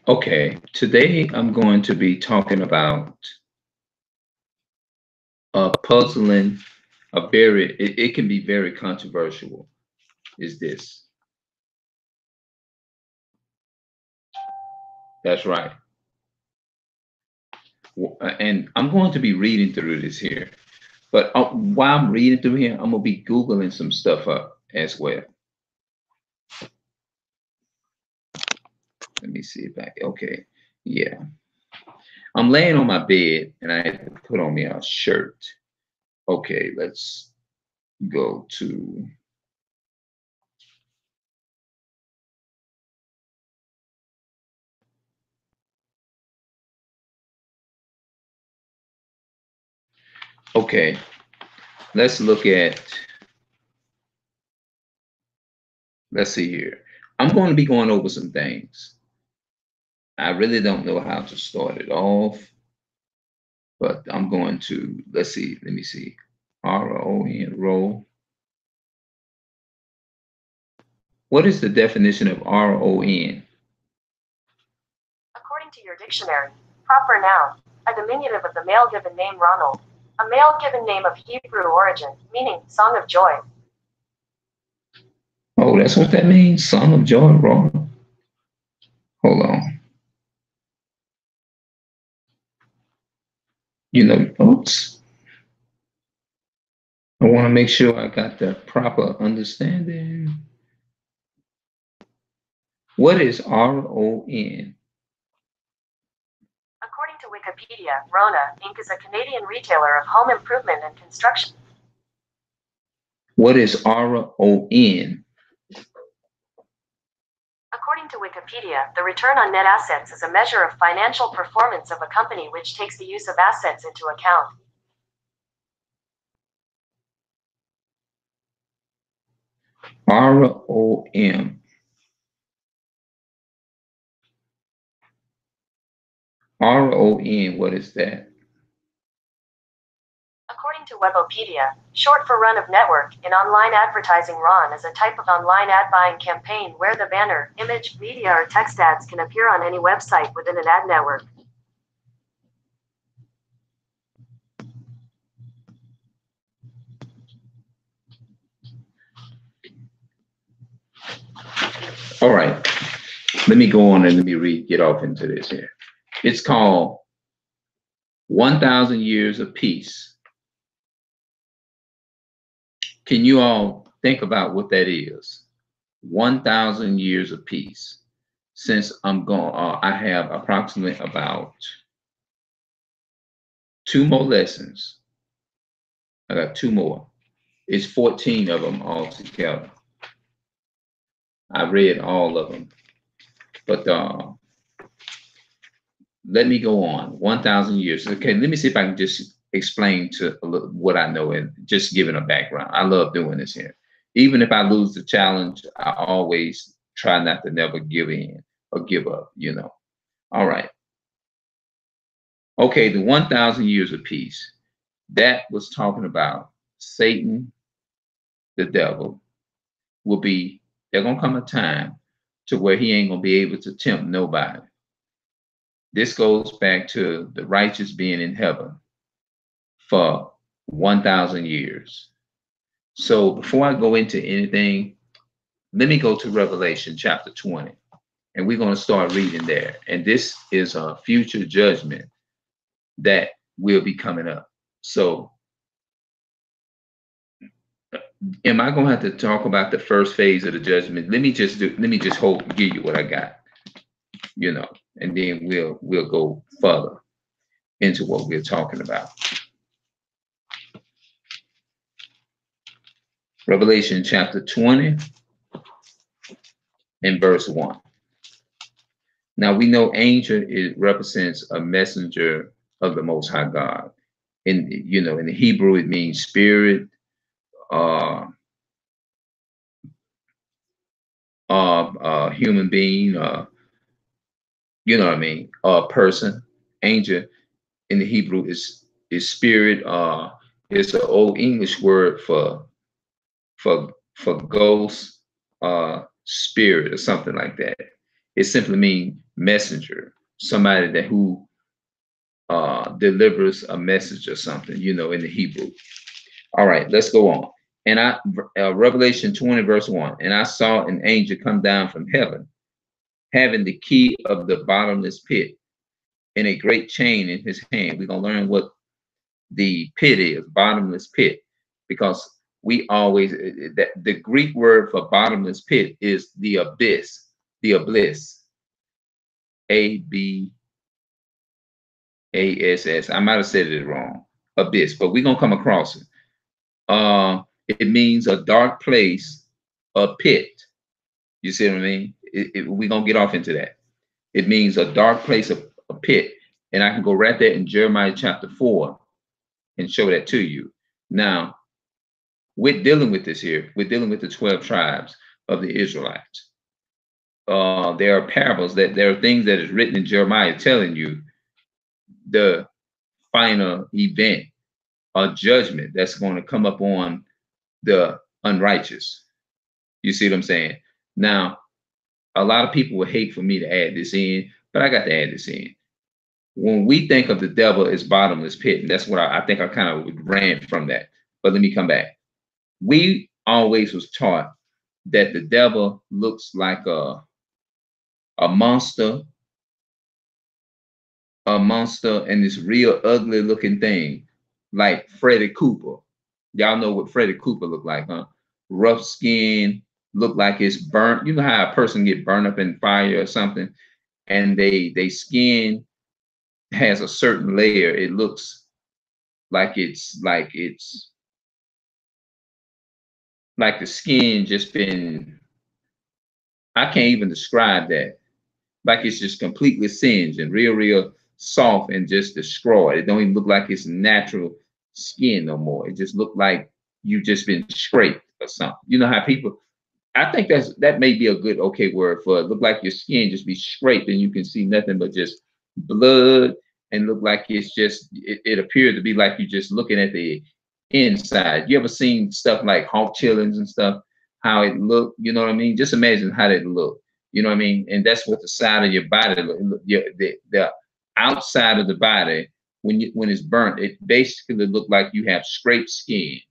Okay, today I'm going to be talking about a puzzling, it can be very controversial. Is this? That's right. And I'm going to be reading through this here. But while I'm reading through here, I'm going to be Googling some stuff up as well. Let me see if I, okay. Yeah. I'm laying on my bed and I have to put on me a shirt. Okay, let's go to, okay, let's look at, let's see here. I'm going to be going over some things. I really don't know how to start it off, but I'm going to, let's see, let me see. RON, roll. What is the definition of RON? According to your dictionary, proper noun, a diminutive of the male given name Ronald, a male given name of Hebrew origin, meaning song of joy. Oh, that's what that means? Song of joy, Ron. Hold on. Oops. I want to make sure I got the proper understanding. What is RON? According to Wikipedia, Rona, Inc. is a Canadian retailer of home improvement and construction. What is RON? According to Wikipedia, the return on net assets is a measure of financial performance of a company which takes the use of assets into account. ROM. RON, what is that? According to Webopedia, short for run of network, in online advertising, RON is a type of online ad buying campaign where the banner, image, media, or text ads can appear on any website within an ad network. All right. Let me go on and let me get off into this here. It's called 1,000 Years of Peace. Can you all think about what that is? 1,000 years of peace. Since I have approximately about 2 more lessons. I got 2 more. It's 14 of them all together. I read all of them, but let me go on. 1,000 years. Okay, let me see if I can just explain what I know and just giving a background. I love doing this here. Even if I lose the challenge, I always try not to never give in or give up, All right. Okay, the 1,000 years of peace. That was talking about Satan, the devil, there's going to come a time to where he ain't going to be able to tempt nobody. This goes back to the righteous being in heaven for 1,000 years. So before I go into anything, let me go to Revelation chapter 20, and we're going to start reading there. And this is a future judgment that will be coming up. So am I going to have to talk about the first phase of the judgment? Let me just give you what I got, and then we'll go further into what we're talking about. Revelation chapter 20 and verse 1. Now we know angel represents a messenger of the Most High God. In the Hebrew it means spirit, human being, a person. Angel in the Hebrew is spirit. It's an old English word for ghost, spirit, or something like that. It simply means messenger, somebody that who delivers a message or something, you know, in the Hebrew. All right, let's go on. And Revelation 20, verse 1. And I saw an angel come down from heaven, having the key of the bottomless pit and a great chain in his hand. We're going to learn what the pit is, bottomless pit, because we always, that the Greek word for bottomless pit is the abyss, the abyss, ABASS. I might have said it wrong, abyss, but we're going to come across it. It means a dark place, a pit. You see what I mean? We're going to get off into that. It means a dark place, a pit. And I can go right there in Jeremiah chapter 4 and show that to you. Now, we're dealing with this here. We're dealing with the 12 tribes of the Israelites. There are parables, that there are things that is written in Jeremiah telling you the final event or judgment that's going to come up on the unrighteous. You see what I'm saying? Now, a lot of people would hate for me to add this in, but I got to add this in. When we think of the devil as bottomless pit, and that's what I think I kind of ran from that. But let me come back. We always was taught that the devil looks like a monster, and this real ugly looking thing, like Freddy Krueger. Y'all know what Freddy Krueger looked like, huh? Rough skin, look like it's burnt. You know how a person get burned up in fire or something, and they skin has a certain layer. It looks like it's like the skin just been, I can't even describe that. Like it's just completely singed and real soft and just destroyed. It don't even look like it's natural skin no more. It just look like you just been scraped or something. You know how people, I think that may be a good okay word for it. Look like your skin just be scraped and you can see nothing but just blood, and look like it's just, it appeared to be like you're just looking at the inside. You ever seen stuff like hawk chillings and stuff, how it look, you know what I mean? Just imagine how that look, you know what I mean? And that's what the side of your body look, the outside of the body, when it's burnt, it basically look like you have scraped skin,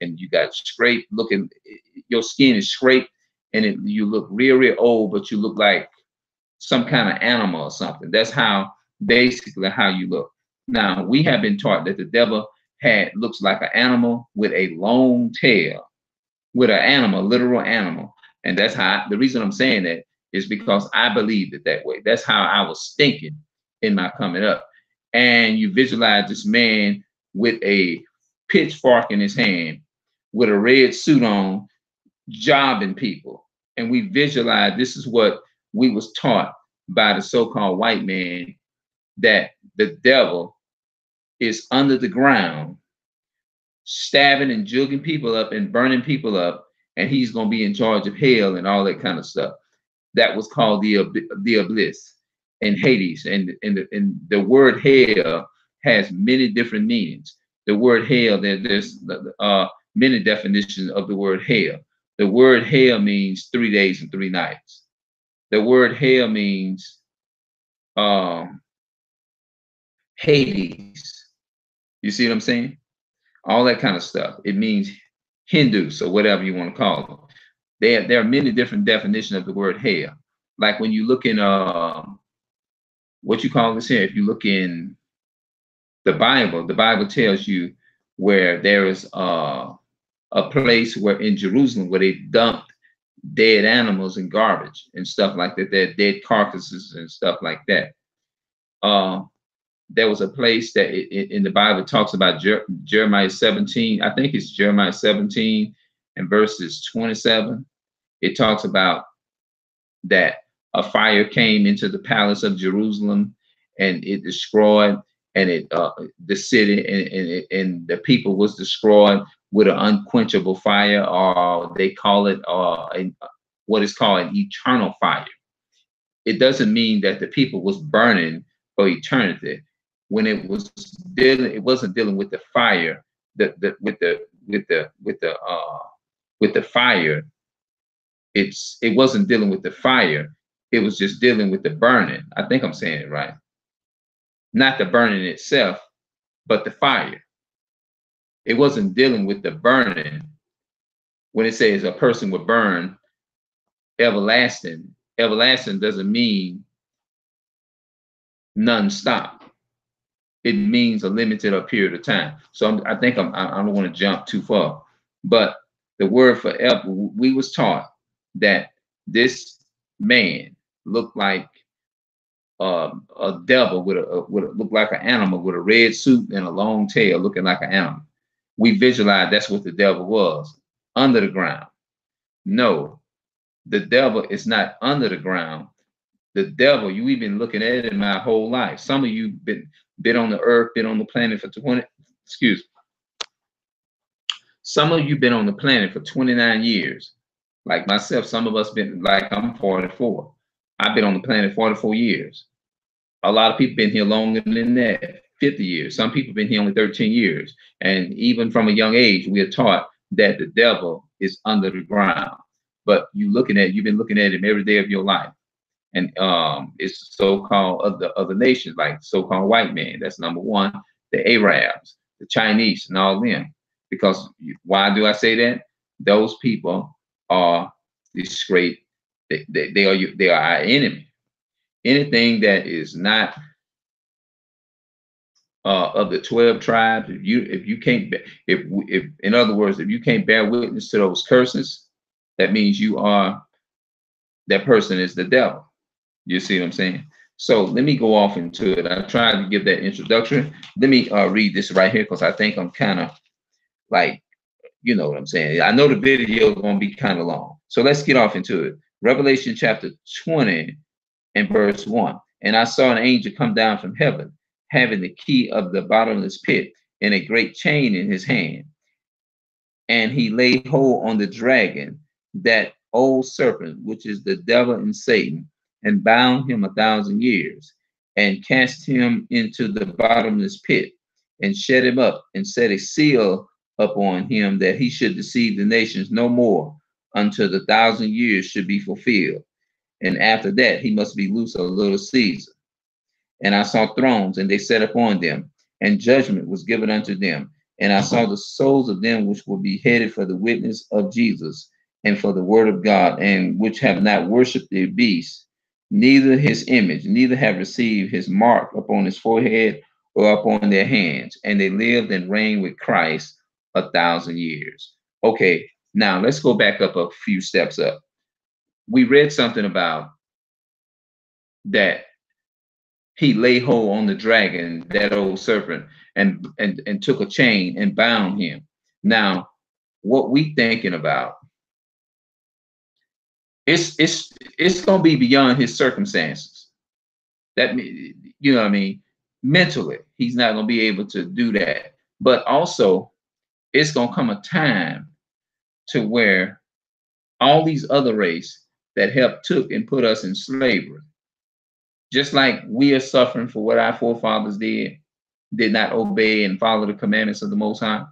and you got scraped looking, your skin is scraped, and you look real old, but you look like some kind of animal or something. That's basically how you look. Now, we have been taught that the devil looks like an animal with a long tail, with an animal, literal animal. And that's how, the reason I'm saying that is because I believed it that way. That's how I was thinking in my coming up. And you visualize this man with a pitchfork in his hand, with a red suit on, jobbing people. And we visualize, this is what we was taught by the so-called white man, that the devil is under the ground, stabbing and jugging people up and burning people up, and he's going to be in charge of hell and all that kind of stuff. That was called the abyss and Hades. And the word hell has many different meanings. The word hell, there's many definitions of the word hell. The word hell means 3 days and 3 nights. The word hell means Hades. You see what I'm saying? All that kind of stuff. It means Hindus or whatever you want to call them. There are many different definitions of the word hell. Like when you look in what you call this here, if you look in the Bible tells you where there is a place where in Jerusalem where they dumped dead animals and garbage and stuff like that, their dead carcasses and stuff like that. There was a place that in the Bible talks about Jeremiah 17. I think it's Jeremiah 17 and verses 27. It talks about that a fire came into the palace of Jerusalem and it destroyed, and the city and the people was destroyed with an unquenchable fire, or they call it what is called an eternal fire. It doesn't mean that the people was burning for eternity. When it wasn't dealing with the fire, with the fire. It wasn't dealing with the fire. it was just dealing with the burning. I think I'm saying it right. Not the burning itself, but the fire. It wasn't dealing with the burning. When it says a person would burn everlasting, everlasting doesn't mean non-stop. It means a limited period of time. So I don't want to jump too far, but the word forever, we was taught that this man looked like a devil with a looked like an animal with a red suit and a long tail, looking like an animal. We visualized that's what the devil was, under the ground. No, the devil is not under the ground. The devil, you've been looking at it my whole life. Some of you been on the earth, been on the planet for 20, excuse me. Some of you been on the planet for 29 years. Like myself, some of us been, like I'm 44. I've been on the planet 44 years. A lot of people been here longer than that, 50 years. Some people been here only 13 years. And even from a young age, we are taught that the devil is under the ground. But you've been looking at him every day of your life. And it's so-called other nations, like so-called white men. That's number one. The Arabs, the Chinese, and all them. Because why do I say that? Those people are disgrace. They are our enemy. Anything that is not of the 12 tribes, if you can't, if in other words, if you can't bear witness to those curses, that means that person is the devil. You see what I'm saying? So let me go off into it. I tried to give that introduction. Let me read this right here because I think I'm kind of like, you know what I'm saying? I know the video is going to be kind of long. So let's get off into it. Revelation chapter 20 and verse 1. And I saw an angel come down from heaven, having the key of the bottomless pit and a great chain in his hand. And he laid hold on the dragon, that old serpent, which is the devil and Satan, and bound him 1,000 years, and cast him into the bottomless pit, and shut him up, and set a seal upon him, that he should deceive the nations no more, until the 1,000 years should be fulfilled. And after that, he must be loosed a little season. And I saw thrones, and they sat upon them, and judgment was given unto them. And I saw the souls of them which were beheaded for the witness of Jesus, and for the word of God, and which have not worshipped the beast, neither his image, neither have received his mark upon his forehead or upon their hands. And they lived and reigned with Christ 1,000 years. Okay, now let's go back up a few steps up. We read something about that he laid hold on the dragon, that old serpent, and took a chain and bound him. Now, what we thinking about, it's gonna be beyond his circumstances. That, you know what I mean? Mentally, he's not gonna be able to do that. But also, it's gonna come a time to where all these other races that helped took and put us in slavery, just like we are suffering for what our forefathers did not obey and follow the commandments of the Most High.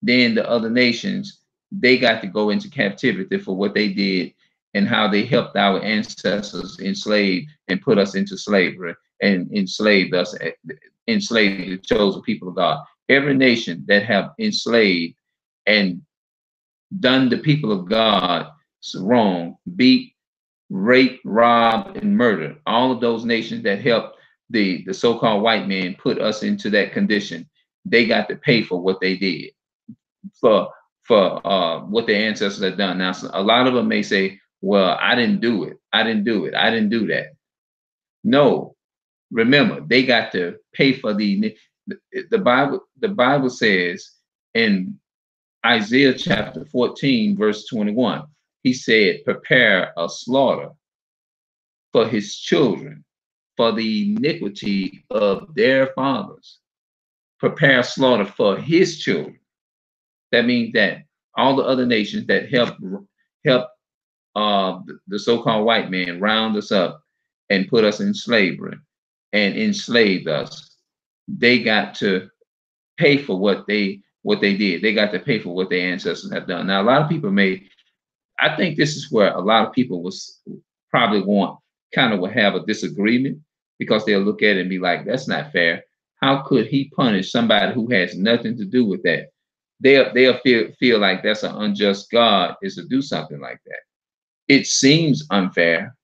Then the other nations, they got to go into captivity for what they did and how they helped our ancestors enslave and put us into slavery and enslaved us, enslaved the chosen people of God. Every nation that have enslaved and done the people of God wrong, beat, rape, rob, and murder, all of those nations that helped the so-called white man put us into that condition, they got to pay for what they did, for what their ancestors had done. Now, a lot of them may say, well, I didn't do it. I didn't do it. I didn't do that. No, remember, they got to pay for the Bible says in Isaiah chapter 14, verse 21, he said, prepare a slaughter for his children, for the iniquity of their fathers. Prepare a slaughter for his children. That means that all the other nations that helped the so-called white man round us up and put us in slavery and enslaved us, they got to pay for what they did. They got to pay for what their ancestors have done. Now, a lot of people I think this is where a lot of people was probably will have a disagreement because they'll look at it and be like, that's not fair. How could he punish somebody who has nothing to do with that? They'll feel like that's an unjust God is to do something like that. It seems unfair,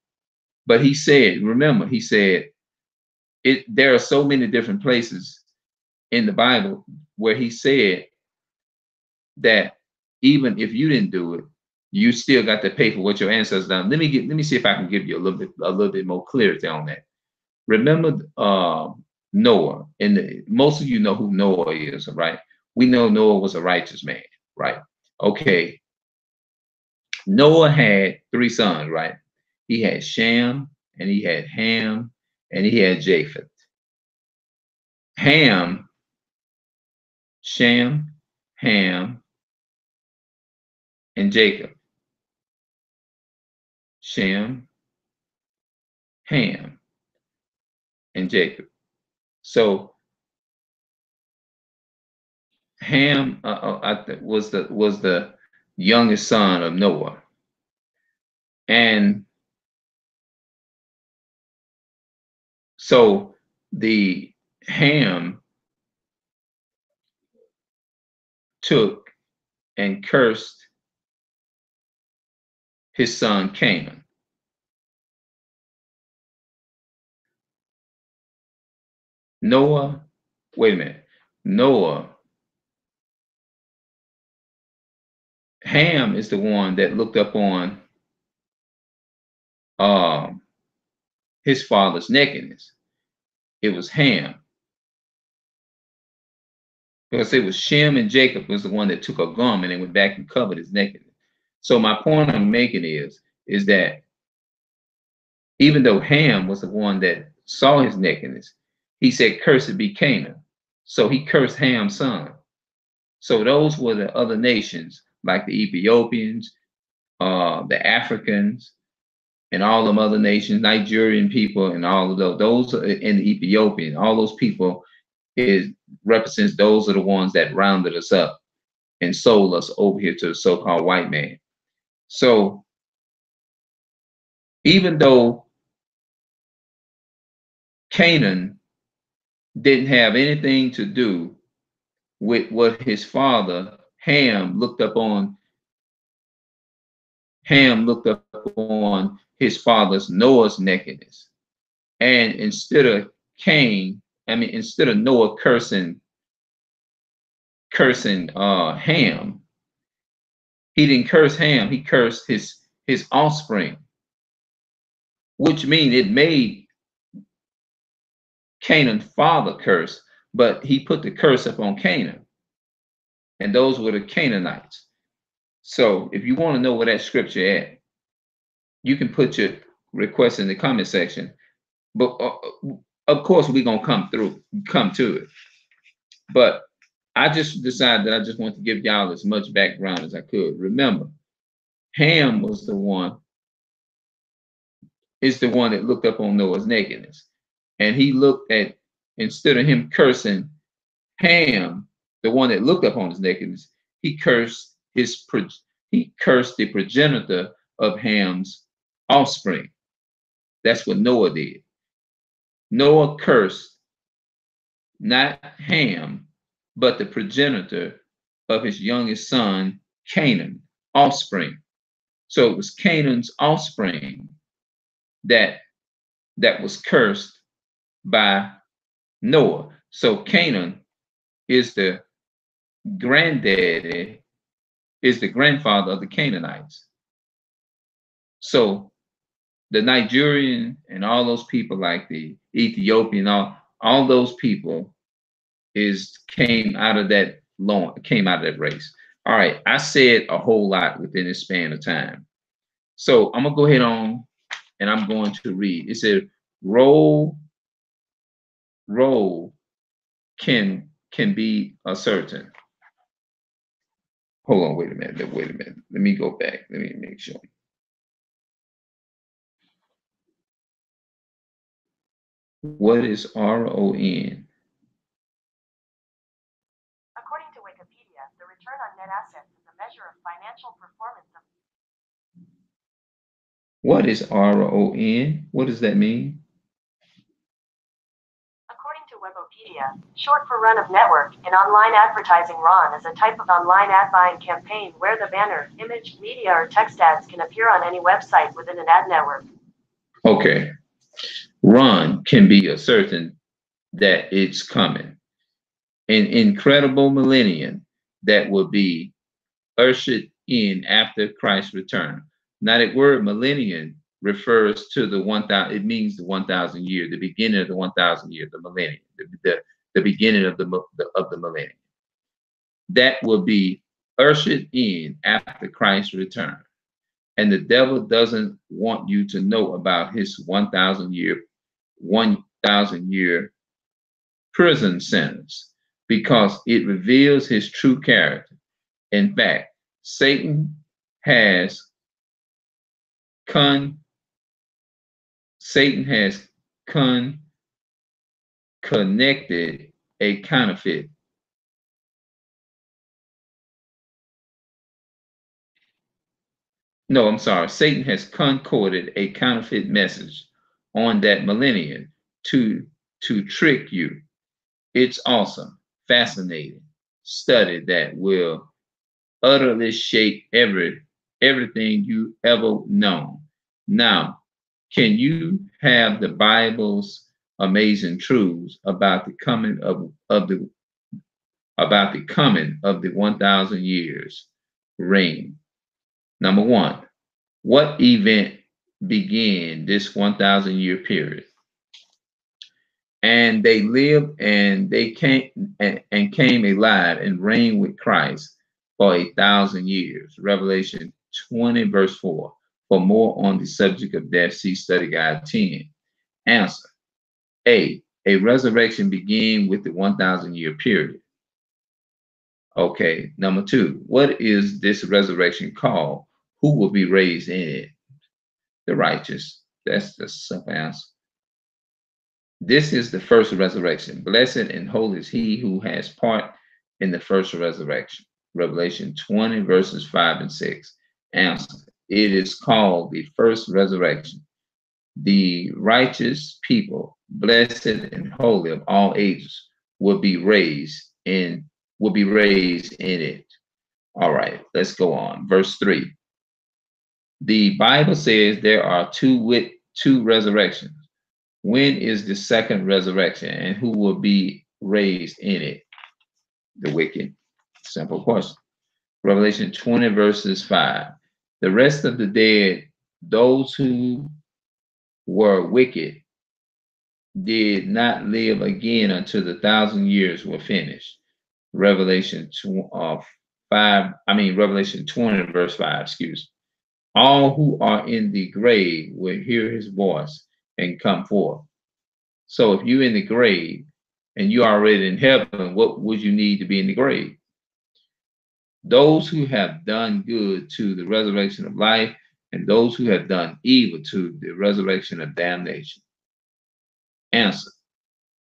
but he said, remember, he said, there are so many different places in the Bible where he said that even if you didn't do it, you still got to pay for what your ancestors done. Let me see if I can give you a little bit more clarity on that. Remember Noah, and most of you know who Noah is, right? We know Noah was a righteous man, right? Okay. Noah had 3 sons, right? He had Shem, and he had Ham, and he had Japheth. Ham, Shem, Ham, and Jacob. Shem, Ham, and Jacob. So Ham was the youngest son of Noah, and so the Ham took and cursed his son Canaan. Noah, wait a minute. Noah, Ham is the one that looked up on his father's nakedness. It was Ham. Because it was Shem and Jacob was the one that took a garment and went back and covered his nakedness. So my point I'm making is that even though Ham was the one that saw his nakedness, he said, "Cursed be Canaan." So he cursed Ham's son. So those were the other nations, like the Ethiopians, the Africans, and all them other nations, Nigerian people, and all of those in the Ethiopian, all those people represents those are the ones that rounded us up and sold us over here to the so-called white man. So even though Canaan didn't have anything to do with what his father Ham looked up on his father's Noah's nakedness. And instead of Noah cursing Ham, he didn't curse Ham, he cursed his offspring, which means it made Canaan's father curse, but he put the curse upon Canaan. And those were the Canaanites. So if you want to know where that scripture at, you can put your request in the comment section. But of course, we're gonna come to it. But I just decided that I just want to give y'all as much background as I could. Remember, Ham is the one that looked up on Noah's nakedness. And he looked at, instead of him cursing Ham, the one that looked up on his nakedness, he cursed the progenitor of Ham's offspring. That's what Noah did. Noah cursed not Ham, but the progenitor of his youngest son, Canaan, offspring. So it was Canaan's offspring that was cursed by Noah. So Canaan is the grandfather of the Canaanites. So the Nigerian and all those people, like the Ethiopian, all those people came out of that race. All right, I said a whole lot within this span of time. So I'm gonna go ahead on and I'm going to read. It said, roll can be certain. Hold on, wait a minute. Let me go back. Let me make sure. What is RON? According to Wikipedia, the return on net assets is a measure of financial performance of What is RON? What does that mean? According to Webopedia, short for Run of Network, in online advertising, RON is a type of online ad buying campaign where the banner, image, media, or text ads can appear on any website within an ad network. Okay. Run can be a certain that it's coming. An incredible millennium that will be ushered in after Christ's return. Now, that word millennium refers to the 1,000, it means the 1,000 year, the beginning of the 1,000 year, the millennium, the beginning of the millennium. That will be ushered in after Christ's return. And the devil doesn't want you to know about his 1,000 year prison sentence because it reveals his true character. In fact, Satan has connected a counterfeit. No, I'm sorry. Satan has concorded a counterfeit message on that millennium to trick you. It's awesome, fascinating study that will utterly shake everything you ever known. Now, can you have the Bible's amazing truths about the coming of the 1,000 years reign? Number one, what event began this 1,000 year period? And they lived and they came and came alive and reigned with Christ for 1,000 years. Revelation 20, verse 4. For more on the subject of death, see study guide 10. Answer. A resurrection began with the 1,000 year period. Okay, number two, what is this resurrection called? Who will be raised in it? The righteous. That's the simple answer. This is the first resurrection. Blessed and holy is he who has part in the first resurrection. Revelation 20, verses 5 and 6. Answer. It is called the first resurrection. The righteous people, blessed and holy of all ages, will be raised in it. All right, let's go on. Verse 3. The Bible says there are two resurrections. When is the second resurrection, and who will be raised in it? The wicked. Simple question. Revelation 20, verses 5. The rest of the dead, those who were wicked, did not live again until the 1,000 years were finished. Revelation 20, verse 5, excuse me. All who are in the grave will hear his voice and come forth. So if you're in the grave and you're already in heaven, what would you need to be in the grave? Those who have done good to the resurrection of life, and those who have done evil to the resurrection of damnation. Answer.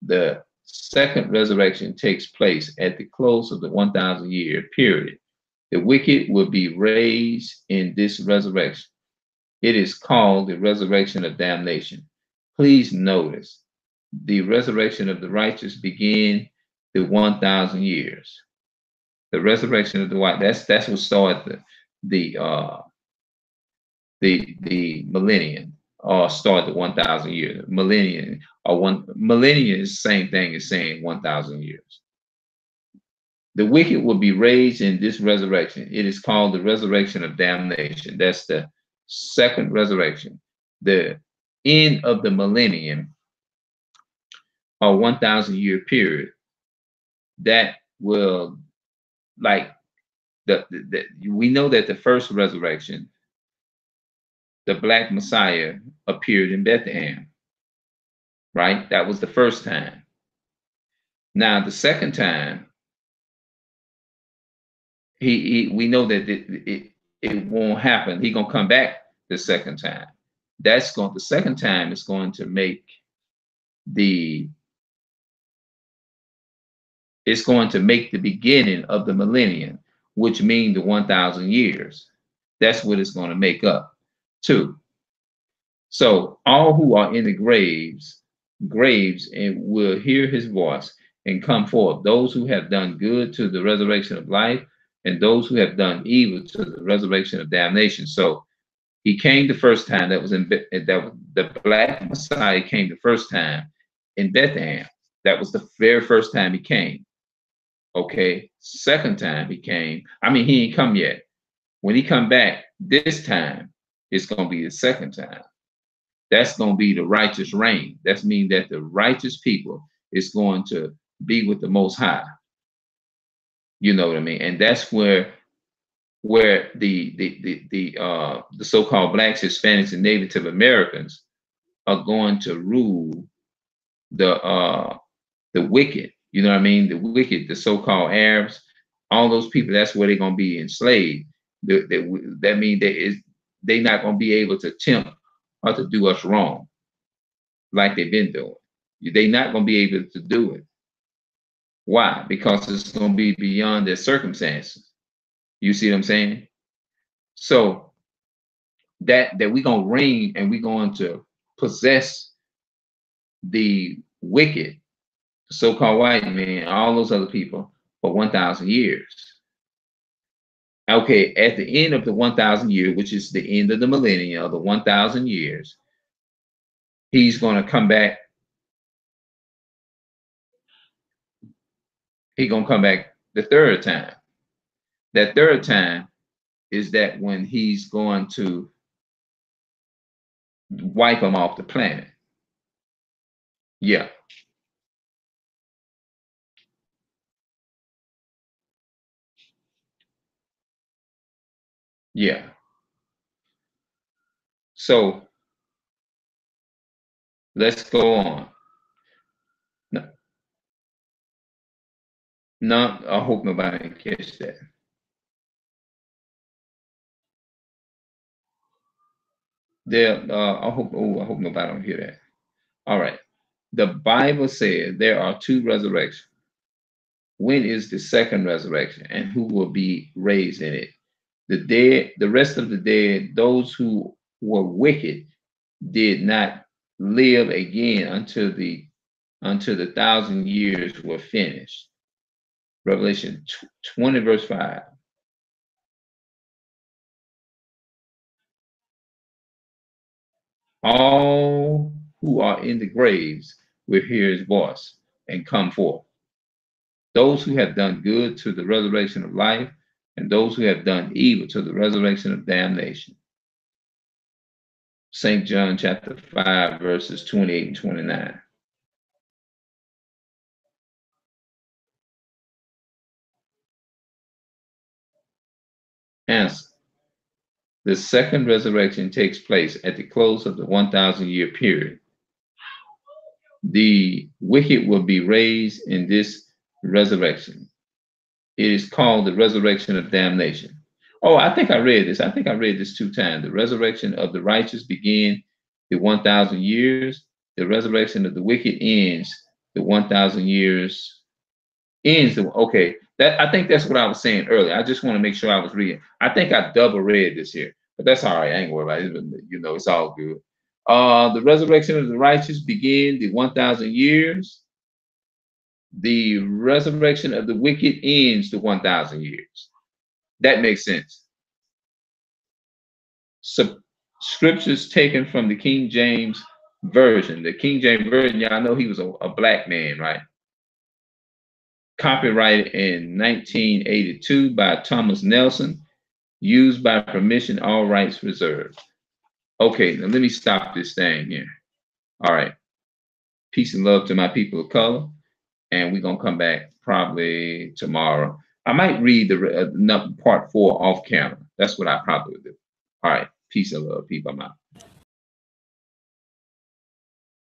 The second resurrection takes place at the close of the 1,000 year period. The wicked will be raised in this resurrection. It is called the resurrection of damnation. Please notice the resurrection of the righteous began the 1,000 years. The resurrection of the white, that's what started the millennium, or start the 1,000 years. Millennium is the same thing as saying 1,000 years. The wicked will be raised in this resurrection. It is called the resurrection of damnation. That's the second resurrection. The end of the millennium, or 1,000 year period, that will, like, we know that the first resurrection, the Black Messiah appeared in Bethlehem, right? That was the first time. Now, the second time, we know that it won't happen. He's gonna come back the second time. The second time is going to make the beginning of the millennium, which means the 1,000 years. That's what it's going to make up. Two, So all who are in the graves and will hear his voice and come forth, those who have done good to the resurrection of life, and those who have done evil to the resurrection of damnation. So he came the first time. That was the black Messiah came the first time in Bethlehem. That was the very first time he came. Okay, second time he came. I mean, he ain't come yet. When he come back this time, it's gonna be the second time. That's gonna be the righteous reign. That's mean that the righteous people is going to be with the Most High. You know what I mean? And that's where the so-called blacks, Hispanics, and Native Americans are going to rule the wicked. You know what I mean? The wicked, the so-called Arabs, all those people. That's where they're gonna be enslaved. That means they're not gonna be able to tempt or to do us wrong like they've been doing. They're not gonna be able to do it. Why? Because it's gonna be beyond their circumstances. You see what I'm saying? So that we're gonna reign and we're going to possess the wicked, the so-called white man, all those other people for 1,000 years. Okay, at the end of the 1,000 years, which is the end of the millennium, of the 1,000 years, he's going to come back. He's going to come back the third time. That third time is that when he's going to wipe them off the planet. Yeah. Yeah. So let's go on. No, I hope nobody catch that. I hope nobody don't hear that. All right. The Bible says there are two resurrections. When is the second resurrection, and who will be raised in it? The dead, the rest of the dead, those who were wicked, did not live again until the 1,000 years were finished. Revelation 20, verse 5. All who are in the graves will hear his voice and come forth. Those who have done good to the resurrection of life, and those who have done evil to the resurrection of damnation. St. John chapter 5, verses 28 and 29. Answer. The second resurrection takes place at the close of the 1,000-year period. The wicked will be raised in this resurrection. It is called the resurrection of damnation. Oh, I think I read this. I think I read this 2 times. The resurrection of the righteous begins the 1,000 years. The resurrection of the wicked ends the 1,000 years. Okay. I think that's what I was saying earlier. I just want to make sure I was reading. I think I double read this here, but that's all right. I ain't worried about it. You know, it's all good. The resurrection of the righteous begin the 1,000 years. The resurrection of the wicked ends the 1,000 years. That makes sense. So, scriptures taken from the King James Version. The King James Version, y'all know he was a black man, right? Copyrighted in 1982 by Thomas Nelson. Used by permission, all rights reserved. Okay, now let me stop this thing here. All right. Peace and love to my people of color. And we're going to come back probably tomorrow. I might read the part 4 off camera. That's what I probably would do. All right. Peace and love, people. I'm out.